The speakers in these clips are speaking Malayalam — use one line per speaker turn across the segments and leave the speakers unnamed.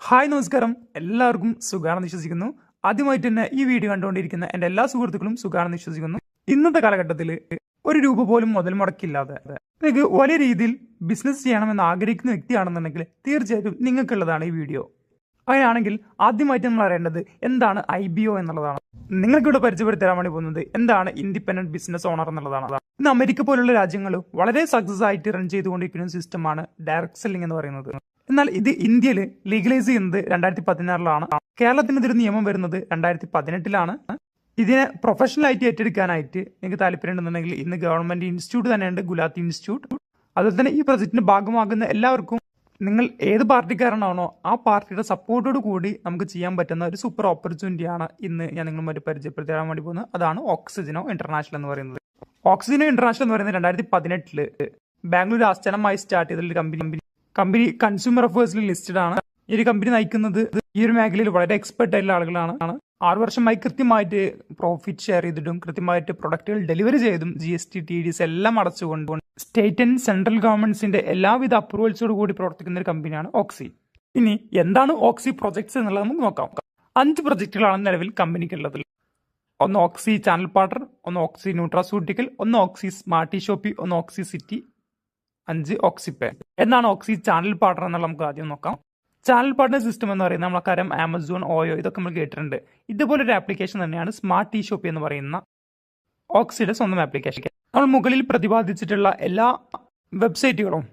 ഹായ് നമസ്കാരം, എല്ലാവർക്കും സുഖാണെന്ന് വിശ്വസിക്കുന്നു. ആദ്യമായിട്ട് തന്നെ ഈ വീഡിയോ കണ്ടുകൊണ്ടിരിക്കുന്ന എൻ്റെ എല്ലാ സുഹൃത്തുക്കളും സുഖാണെന്ന് വിശ്വസിക്കുന്നു. ഇന്നത്തെ കാലഘട്ടത്തിൽ ഒരു രൂപ പോലും മുതൽ മുടക്കില്ലാതെ നിങ്ങൾക്ക് വലിയ രീതിയിൽ ബിസിനസ് ചെയ്യണമെന്ന് ആഗ്രഹിക്കുന്ന വ്യക്തിയാണെന്നുണ്ടെങ്കിൽ തീർച്ചയായിട്ടും നിങ്ങൾക്കുള്ളതാണ് ഈ വീഡിയോ. അങ്ങനെയാണെങ്കിൽ ആദ്യമായിട്ട് നമ്മൾ അറിയേണ്ടത് എന്താണ് IBO എന്നുള്ളതാണ്. നിങ്ങൾക്കിവിടെ പരിചയപ്പെടുത്തി തരാൻ വേണ്ടി പോകുന്നത് എന്താണ് ഇൻഡിപെൻഡന്റ് ബിസിനസ് ഓണർ എന്നുള്ളതാണ്. ഇന്ന് അമേരിക്ക പോലുള്ള രാജ്യങ്ങൾ വളരെ സക്സസ് ആയിട്ട് റൺ ചെയ്തുകൊണ്ടിരിക്കുന്ന സിസ്റ്റമാണ് ഡയറക്ട് സെല്ലിംഗ് എന്ന് പറയുന്നത്. എന്നാൽ ഇത് ഇന്ത്യയിൽ ലീഗലൈസ് ചെയ്യുന്നത് 2016-ലാണ്. കേരളത്തിന് ഇതൊരു നിയമം വരുന്നത് 2018-ലാണ്. ഇതിനെ പ്രൊഫഷണൽ ആയിട്ട് ഏറ്റെടുക്കാനായിട്ട് നിങ്ങൾക്ക് താല്പര്യം ഉണ്ടെന്നുണ്ടെങ്കിൽ ഇന്ന് ഗവൺമെന്റ് ഇൻസ്റ്റിറ്റ്യൂട്ട് തന്നെയുണ്ട്, ഗുലാത്തി ഇൻസ്റ്റിറ്റ്യൂട്ട്. അതുപോലെ തന്നെ ഈ പ്രൊജക്ടിന്റെ ഭാഗമാകുന്ന എല്ലാവർക്കും നിങ്ങൾ ഏത് പാർട്ടിക്കാരനാണോ ആ പാർട്ടിയുടെ സപ്പോർട്ടോട് കൂടി നമുക്ക് ചെയ്യാൻ പറ്റുന്ന ഒരു സൂപ്പർ ഓപ്പർച്യൂണിറ്റിയാണ് ഇന്ന് ഞാൻ നിങ്ങളുമായിട്ട് പരിചയപ്പെടുത്തി തരാൻ വേണ്ടി പോകുന്നത്. അതാണ് ഓക്സിജനോ ഇന്റർനാഷണൽ എന്ന് പറയുന്നത്. ഓക്സിജനോ ഇന്റർനാഷണൽ എന്ന് പറയുന്നത് 2018 ബാംഗ്ലൂർ ആസ്ഥാനമായി സ്റ്റാർട്ട് ചെയ്തൊരു കമ്പനി കൺസ്യൂമർ അഫേഴ്സിൽ ലിസ്റ്റഡ് ആണ്. ഈ ഒരു കമ്പനി നയിക്കുന്നത് ഈ ഒരു മേഖലയിൽ വളരെ എക്സ്പെർട്ട് ആയിട്ടുള്ള ആളുകളാണ്. 6 വർഷമായി കൃത്യമായിട്ട് പ്രോഫിറ്റ് ഷെയർ ചെയ്തിട്ടും കൃത്യമായിട്ട് പ്രൊഡക്റ്റുകൾ ഡെലിവറി ചെയ്തും GST TDS എല്ലാം അടച്ചുകൊണ്ട് സ്റ്റേറ്റ് ആൻഡ് സെൻട്രൽ ഗവൺമെന്റ്സിന്റെ എല്ലാവിധ അപ്രൂവൽസോട് കൂടി പ്രവർത്തിക്കുന്ന ഒരു കമ്പനിയാണ് ഓക്സി. ഇനി എന്താണ് ഓക്സി പ്രൊജക്ട്സ് എന്നുള്ളത് നമുക്ക് നോക്കാം. 5 പ്രൊജക്ടുകളാണ് നിലവിൽ കമ്പനിക്കുള്ളത്. ഒന്ന് ഓക്സി ചാനൽ പാർട്ണർ, ഒന്ന് ഓക്സി ന്യൂട്രാസ്യൂട്ടിക്കൽ, ഒന്ന് ഓക്സി സ്മാർട്ടി ഷോപ്പി, ഒന്ന് ഓക്സി സിറ്റി, 5 ഓക്സിപേ. എന്താണ് ഓക്സി ചാനൽ പാർട്ണർ എന്നുള്ള നമുക്ക് ആദ്യം നോക്കാം. ചാനൽ പാർട്ണർ സിസ്റ്റം എന്ന് പറയുന്നത് നമ്മളെക്കാരം ആമസോൺ, ഓയോ ഇതൊക്കെ നമ്മൾ കേട്ടിട്ടുണ്ട്. ഇതുപോലൊരു ആപ്ലിക്കേഷൻ തന്നെയാണ് സ്മാർട്ടി ഷോപ്പി എന്ന് പറയുന്ന ഓക്സിയുടെ സ്വന്തം ആപ്ലിക്കേഷൻ. നമ്മൾ മുകളിൽ പ്രതിപാദിച്ചിട്ടുള്ള എല്ലാ വെബ്സൈറ്റുകളും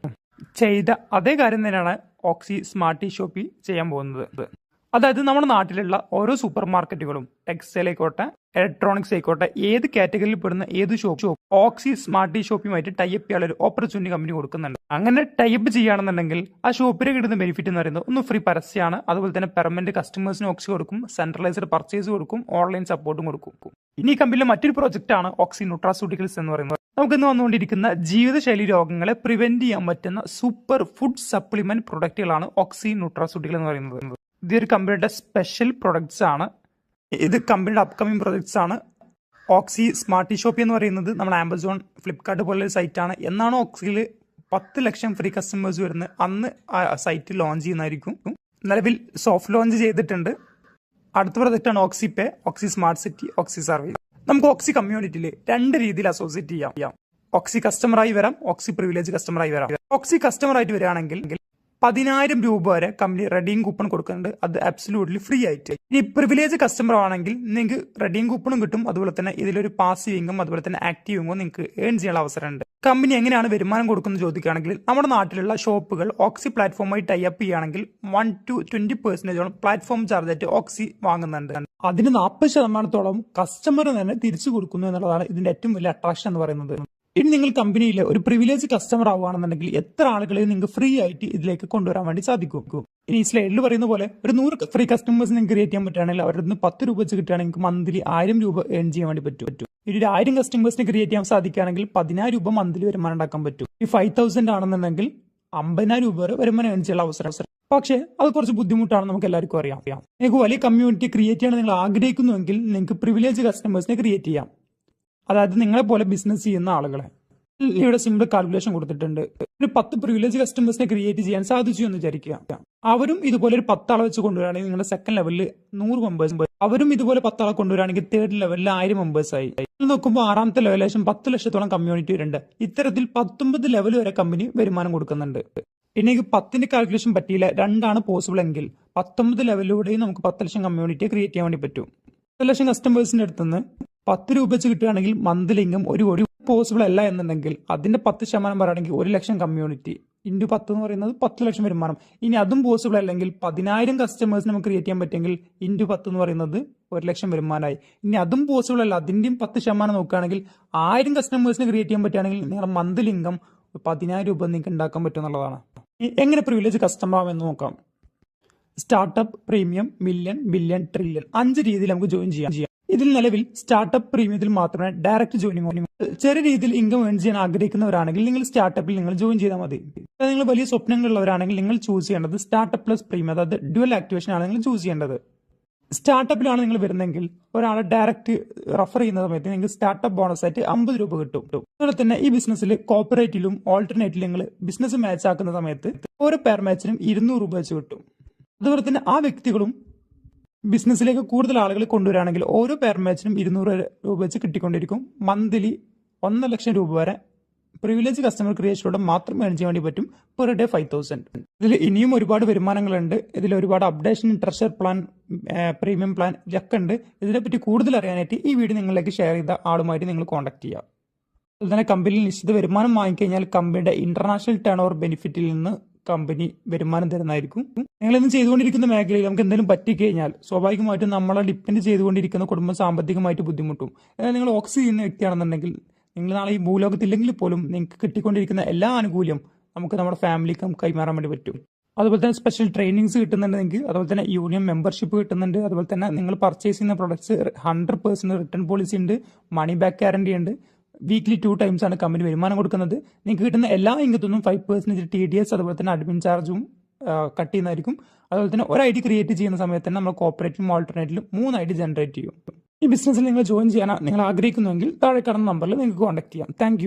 ചെയ്ത അതേ കാര്യം തന്നെയാണ് ഓക്സി സ്മാർട്ടി ഷോപ്പി ചെയ്യാൻ പോകുന്നത്. അതായത് നമ്മുടെ നാട്ടിലുള്ള ഓരോ സൂപ്പർ മാർക്കറ്റുകളും ടെക്സ്റ്റൈൽ ആയിക്കോട്ടെ, ഇലക്ട്രോണിക്സ് ആയിക്കോട്ടെ, ഏത് കാറ്റഗറിയിൽ പെടുന്ന ഏത് ഷോപ്പ് ഓക്സി സ്മാർട്ടി ഷോപ്പുമായിട്ട് ടൈപ്പ് ചെയ്യാനുള്ള ഒരു ഓപ്പർച്യൂണിറ്റി കമ്പനി കൊടുക്കുന്നുണ്ട്. അങ്ങനെ ടൈപ്പ് ചെയ്യുകയാണെന്നുണ്ടെങ്കിൽ ആ ഷോപ്പിന് കിട്ടുന്ന ബെനിഫിറ്റ് എന്ന് പറയുന്നത് ഒന്ന് ഫ്രീ പരസ്യമാണ്. അതുപോലെ തന്നെ പെർമനന്റ് കസ്റ്റമേഴ്സിന് ഓക്സി കൊടുക്കും, സെൻട്രലൈസ്ഡ് പർച്ചേസ് കൊടുക്കും, ഓൺലൈൻ സപ്പോർട്ടും കൊടുക്കും. ഇനി ഈ കമ്പനിയിലെ മറ്റൊരു പ്രോജക്റ്റ് ആണ് ഓക്സി ന്യൂട്രാസ്യൂട്ടിക്കൽസ് എന്ന് പറയുന്നത്. നമുക്കിന്ന് വന്നുകൊണ്ടിരിക്കുന്ന ജീവിതശൈലി രോഗങ്ങളെ പ്രിവെന്റ് ചെയ്യാൻ പറ്റുന്ന സൂപ്പർ ഫുഡ് സപ്ലിമെന്റ് പ്രൊഡക്റ്റുകളാണ് ഓക്സി ന്യൂട്രാസ്യൂട്ടിക്കൽ എന്ന് പറയുന്നത്. ഇതൊരു കമ്പനിയുടെ സ്പെഷ്യൽ പ്രൊഡക്ട്സ് ആണ്. ഇത് കമ്പനിയുടെ അപ്കമിങ് പ്രൊഡക്ട്സ് ആണ്. ഓക്സി സ്മാർട്ടി ഷോപ്പി എന്ന് പറയുന്നത് നമ്മുടെ ആമസോൺ, ഫ്ലിപ്കാർട്ട് പോലൊരു സൈറ്റാണ്. എന്നാണ് ഓക്സിയിൽ 10 ലക്ഷം ഫ്രീ കസ്റ്റമേഴ്സ് വരുന്നത് അന്ന് ആ സൈറ്റ് ലോഞ്ച് ചെയ്യുന്നതായിരിക്കും. നിലവിൽ സോഫ്റ്റ് ലോഞ്ച് ചെയ്തിട്ടുണ്ട്. അടുത്ത പ്രൊഡക്റ്റാണ് ഓക്സിപേ, ഓക്സി സ്മാർട്ട് സിറ്റി, ഓക്സി സർവീസ്. നമുക്ക് ഓക്സി കമ്മ്യൂണിറ്റിയിൽ 2 രീതിയിൽ അസോസിയേറ്റ് ചെയ്യാം. ഓക്സി കസ്റ്റമറായി വരാം, ഓക്സി പ്രിവിലേജ് കസ്റ്റമറായി വരാം. ഓക്സി കസ്റ്റമറായിട്ട് വരികയാണെങ്കിൽ 10,000 രൂപ വരെ കമ്പനി റെഡീം കൂപ്പൺ കൊടുക്കുന്നുണ്ട്. അത് അബ്സല്യൂട്ട്ലി ഫ്രീ ആയിട്ട്. ഇനി പ്രിവിലേജ് കസ്റ്റമർ ആണെങ്കിൽ നിങ്ങൾക്ക് റെഡീം കൂപ്പണും കിട്ടും. അതുപോലെ തന്നെ ഇതിലൊരു പാസീവ് ഇൻകം അതുപോലെ തന്നെ ആക്റ്റീവ് ഇൻകം നിങ്ങൾക്ക് ഏൺ ചെയ്യാനുള്ള അവസരമുണ്ട്. കമ്പനി എങ്ങനെയാണ് വരുമാനം കൊടുക്കുന്നത് ചോദിക്കുകയാണെങ്കിൽ നമ്മുടെ നാട്ടിലുള്ള ഷോപ്പുകൾ ഓക്സി പ്ലാറ്റ്ഫോമായി ടൈ അപ്പ് ചെയ്യുകയാണെങ്കിൽ 1 to 20% പ്ലാറ്റ്ഫോം ചാർജ് ആയിട്ട് ഓക്സി വാങ്ങുന്നുണ്ട്. അതിന് 40% കസ്റ്റമർ തന്നെ തിരിച്ചു കൊടുക്കുന്നു എന്നുള്ളതാണ് ഇതിന്റെ ഏറ്റവും വലിയ അട്രാക്ഷൻ എന്ന് പറയുന്നത്. ഇനി നിങ്ങൾ കമ്പനിയിൽ ഒരു പ്രിവിലേജ് കസ്റ്റമർ ആവുകയാണെന്നുണ്ടെങ്കിൽ എത്ര ആളുകളെ നിങ്ങൾക്ക് ഫ്രീ ആയിട്ട് ഇതിലേക്ക് കൊണ്ടുവരാൻ വേണ്ടി സാധിക്കും. ഇനി ഈ സ്ലൈഡിൽ പറയുന്ന പോലെ ഒരു 100 ഫ്രീ കസ്റ്റമേഴ്സ് നിങ്ങൾക്ക് ക്രിയേറ്റ് ചെയ്യാൻ പറ്റുകയാണെങ്കിൽ അവരുടെ നിന്ന് 10 രൂപ വെച്ച് കിട്ടുകയാണെങ്കിൽ മന്ത്ലി 1000 രൂപ ഏൺ ചെയ്യാൻ വേണ്ടി പറ്റും. ഇനി 1000 കസ്റ്റമേഴ്സിനെ ക്രിയേറ്റ് ചെയ്യാൻ സാധിക്കുകയാണെങ്കിൽ 10,000 രൂപ മന്ത്ലി വരുമാനം ഉണ്ടാക്കാൻ പറ്റും. ഈ 5,000 ആണെന്നുണ്ടെങ്കിൽ 50,000 രൂപ വരെ വരുമാനം ഏൺ ചെയ്യാനുള്ള അവസരം. പക്ഷേ അത് കുറച്ച് ബുദ്ധിമുട്ടാണ്, നമുക്ക് എല്ലാവർക്കും അറിയാം. നിങ്ങൾക്ക് വലിയ കമ്മ്യൂണിറ്റി ക്രിയേറ്റ് ചെയ്യാൻ നിങ്ങൾ ആഗ്രഹിക്കുന്നുവെങ്കിൽ നിങ്ങൾക്ക് പ്രിവിലേജ് കസ്റ്റമേഴ്സിനെ ക്രിയേറ്റ് ചെയ്യാം. അതായത് നിങ്ങളെ പോലെ ബിസിനസ് ചെയ്യുന്ന ആളുകളെ. ഇവിടെ സിമ്പിൾ കാൽക്കുലേഷൻ കൊടുത്തിട്ടുണ്ട്. ഒരു 10 പ്രിവിലേജ് കസ്റ്റമേഴ്സിനെ ക്രിയേറ്റ് ചെയ്യാൻ സാധിച്ചു എന്ന് വിചാരിക്കുക. അവരും ഇതുപോലെ ഒരു 10 ആളെ വെച്ച് കൊണ്ടുവരികയാണെങ്കിൽ നിങ്ങളുടെ സെക്കൻഡ് ലെവലിൽ 100 മെമ്പേഴ്സ്, അവരും ഇതുപോലെ 10 ആളെ കൊണ്ടുവരികയാണെങ്കിൽ തേർഡ് ലെവലിൽ 1000 മെമ്പേഴ്സ് ആയി. നോക്കുമ്പോൾ 6ാമത്തെ ലെവലേശം 10 ലക്ഷത്തോളം കമ്മ്യൂണിറ്റി വരുന്നുണ്ട്. ഇത്തരത്തിൽ 19 ലെവൽ വരെ കമ്പനി വരുമാനം കൊടുക്കുന്നുണ്ട്. എനിക്ക് 10ന്റെ കാൽക്കുലേഷൻ പറ്റിയില്ല, 2 പോസിബിൾ എങ്കിൽ 19 ലെവലിലൂടെയും നമുക്ക് 10 ലക്ഷം കമ്മ്യൂണിറ്റിയെ ക്രിയേറ്റ് ചെയ്യാൻ വേണ്ടി പറ്റും. 10 ലക്ഷം കസ്റ്റമേഴ്സിന്റെ അടുത്തുനിന്ന് 10 രൂപ വെച്ച് കിട്ടുകയാണെങ്കിൽ മന്ത്ലി ഇൻകം ഒരു പോസിബിൾ അല്ല എന്നുണ്ടെങ്കിൽ അതിന്റെ 10% പറയുകയാണെങ്കിൽ 1 ലക്ഷം കമ്മ്യൂണിറ്റി ഇൻറ്റു 10 എന്ന് പറയുന്നത് 10 ലക്ഷം വരുമാനം. ഇനി അതും പോസിബിൾ അല്ലെങ്കിൽ 10,000 കസ്റ്റമേഴ്സിന് നമുക്ക് ക്രിയേറ്റ് ചെയ്യാൻ പറ്റുമെങ്കിൽ ഇൻറ്റു 10 എന്ന് പറയുന്നത് 1 ലക്ഷം വരുമാനമായി. ഇനി അതും പോസിബിൾ അല്ല, അതിന്റെയും 10% നോക്കുകയാണെങ്കിൽ 1000 കസ്റ്റമേഴ്സിന് ക്രിയേറ്റ് ചെയ്യാൻ പറ്റുകയാണെങ്കിൽ നിങ്ങളുടെ മന്ത്ലി ഇൻകം 10,000 രൂപ നിങ്ങൾക്ക് ഉണ്ടാക്കാൻ പറ്റും എന്നുള്ളതാണ്. എങ്ങനെ പ്രിവിലേജ് കസ്റ്റമർ ആവുമെന്ന് നോക്കാം. Startup, premium, million, billion, trillion 5 രീതിയിൽ നമുക്ക് ജോയിൻ ചെയ്യാം. ഇതിൽ നിലവിൽ സ്റ്റാർട്ടപ്പ് പ്രീമിയത്തിൽ മാത്രമേ ഡയറക്റ്റ് ജോയിനിങ്. ചെറിയ രീതിയിൽ ഇൻകം ഏൺ ചെയ്യാൻ ആഗ്രഹിക്കുന്നവരാണെങ്കിൽ നിങ്ങൾ സ്റ്റാർട്ടപ്പിൽ നിങ്ങൾ ജോയിൻ ചെയ്താൽ മതി. നിങ്ങൾ വലിയ സ്വപ്നങ്ങളുള്ളവരാണെങ്കിൽ നിങ്ങൾ ചൂസ് ചെയ്യേണ്ടത് സ്റ്റാർട്ടപ്പ് പ്ലസ് പ്രീമിയം, അതായത് ഡ്യുവൽ ആക്ടിവേഷൻ ആണ് നിങ്ങൾ ചൂസ് ചെയ്യേണ്ടത്. സ്റ്റാർട്ടപ്പിലാണ് നിങ്ങൾ വരുന്നതെങ്കിൽ ഒരാളെ ഡയറക്റ്റ് റെഫർ ചെയ്യുന്ന സമയത്ത് നിങ്ങൾക്ക് സ്റ്റാർട്ടപ്പ് ബോണസ് ആയിട്ട് 50 രൂപ കിട്ടും. അതുപോലെ തന്നെ ഈ ബിസിനസ്സിൽ കോപ്പറേറ്റിലും ഓൾട്ടർനേറ്റിലും നിങ്ങൾ ബിസിനസ് മാച്ച് ആക്കുന്ന സമയത്ത് ഓരോ പെയർ മാച്ചിനും 200 രൂപ വെച്ച് കിട്ടും. അതുപോലെ തന്നെ ആ വ്യക്തികളും ബിസിനസ്സിലേക്ക് കൂടുതൽ ആളുകൾ കൊണ്ടുവരികയാണെങ്കിൽ ഓരോ പെയർ മാച്ചിനും 200 രൂപ വെച്ച് കിട്ടിക്കൊണ്ടിരിക്കും. മന്ത്ലി 1,00,000 രൂപ വരെ പ്രിവിലേജ് കസ്റ്റമർ ക്രിയേഷനിലൂടെ മാത്രം ഏൺ ചെയ്യാൻ വേണ്ടി പറ്റും. Per day 5,000. ഇതിൽ ഇനിയും ഒരുപാട് വരുമാനങ്ങളുണ്ട്. ഇതിൽ ഒരുപാട് updation, treasure plan, premium plan ഇതൊക്കെ ഉണ്ട്. ഇതിനെപ്പറ്റി കൂടുതൽ അറിയാനായിട്ട് ഈ വീഡിയോ നിങ്ങളിലേക്ക് ഷെയർ ചെയ്ത ആളുമായിട്ട് നിങ്ങൾ കോൺടാക്ട് ചെയ്യുക. അതുപോലെ തന്നെ കമ്പനിയിൽ നിശ്ചിത വരുമാനം വാങ്ങിക്കഴിഞ്ഞാൽ കമ്പനിയുടെ ഇന്റർനാഷണൽ ടേൺ ഓവർ ബെനിഫിറ്റിൽ നിന്ന് കമ്പനി വരുമാനം തരുന്നതായിരിക്കും. നിങ്ങൾ ഇന്ന് ചെയ്തുകൊണ്ടിരിക്കുന്ന മേഖലയിൽ നമുക്ക് എന്തെങ്കിലും പറ്റിക്കഴിഞ്ഞാൽ സ്വാഭാവികമായിട്ടും നമ്മളെ ഡിപ്പെൻഡ് ചെയ്തുകൊണ്ടിരിക്കുന്ന കുടുംബം സാമ്പത്തികമായിട്ട് ബുദ്ധിമുട്ടും. അതായത് നിങ്ങൾ ഓക്സി ചെയ്യുന്ന വ്യക്തിയാണെന്നുണ്ടെങ്കിൽ നിങ്ങൾ നാളെ ഈ ഭൂലോകത്തില്ലെങ്കിൽ പോലും നിങ്ങൾക്ക് കിട്ടിക്കൊണ്ടിരിക്കുന്ന എല്ലാ ആനുകൂല്യം നമുക്ക് നമ്മുടെ ഫാമിലിക്ക് കൈമാറാൻ വേണ്ടി പറ്റും. അതുപോലെ തന്നെ സ്പെഷ്യൽ ട്രെയിനിങ്സ് കിട്ടുന്നുണ്ട് നിങ്ങൾക്ക്. അതുപോലെ തന്നെ യൂണിയൻ മെമ്പർഷിപ്പ് കിട്ടുന്നുണ്ട്. അതുപോലെ തന്നെ നിങ്ങൾ പർച്ചേസ് ചെയ്യുന്ന പ്രൊഡക്ട്സ് 100% റിട്ടേൺ പോളിസി ഉണ്ട്, മണി ബാക്ക് ഗ്യാരണ്ടി ഉണ്ട്. വീക്ക്ലി 2 times ആണ് കമ്പനി വരുമാനം കൊടുക്കുന്നത്. നിങ്ങൾക്ക് കിട്ടുന്ന എല്ലാ ഇൻകത്തുനിന്നും 5% TDS അതുപോലെ തന്നെ അഡ്മിൻ ചാർജും കട്ട് ചെയ്യുന്നതായിരിക്കും. അതുപോലെ തന്നെ ഒരു ID ക്രിയേറ്റ് ചെയ്യുന്ന സമയത്ത് തന്നെ നമ്മൾ കോപ്പറേറ്റീവും ഓൾട്ടർനേറ്റീവും 3 ID ജനറേറ്റ് ചെയ്യും. ഈ ബിസിനസ്സിൽ നിങ്ങൾ ജോയിൻ ചെയ്യാൻ നിങ്ങൾ ആഗ്രഹിക്കുന്നുവെങ്കിൽ താഴെ കാണുന്ന നമ്പറിൽ നിങ്ങൾക്ക് കോൺടാക്ട് ചെയ്യാം. താങ്ക്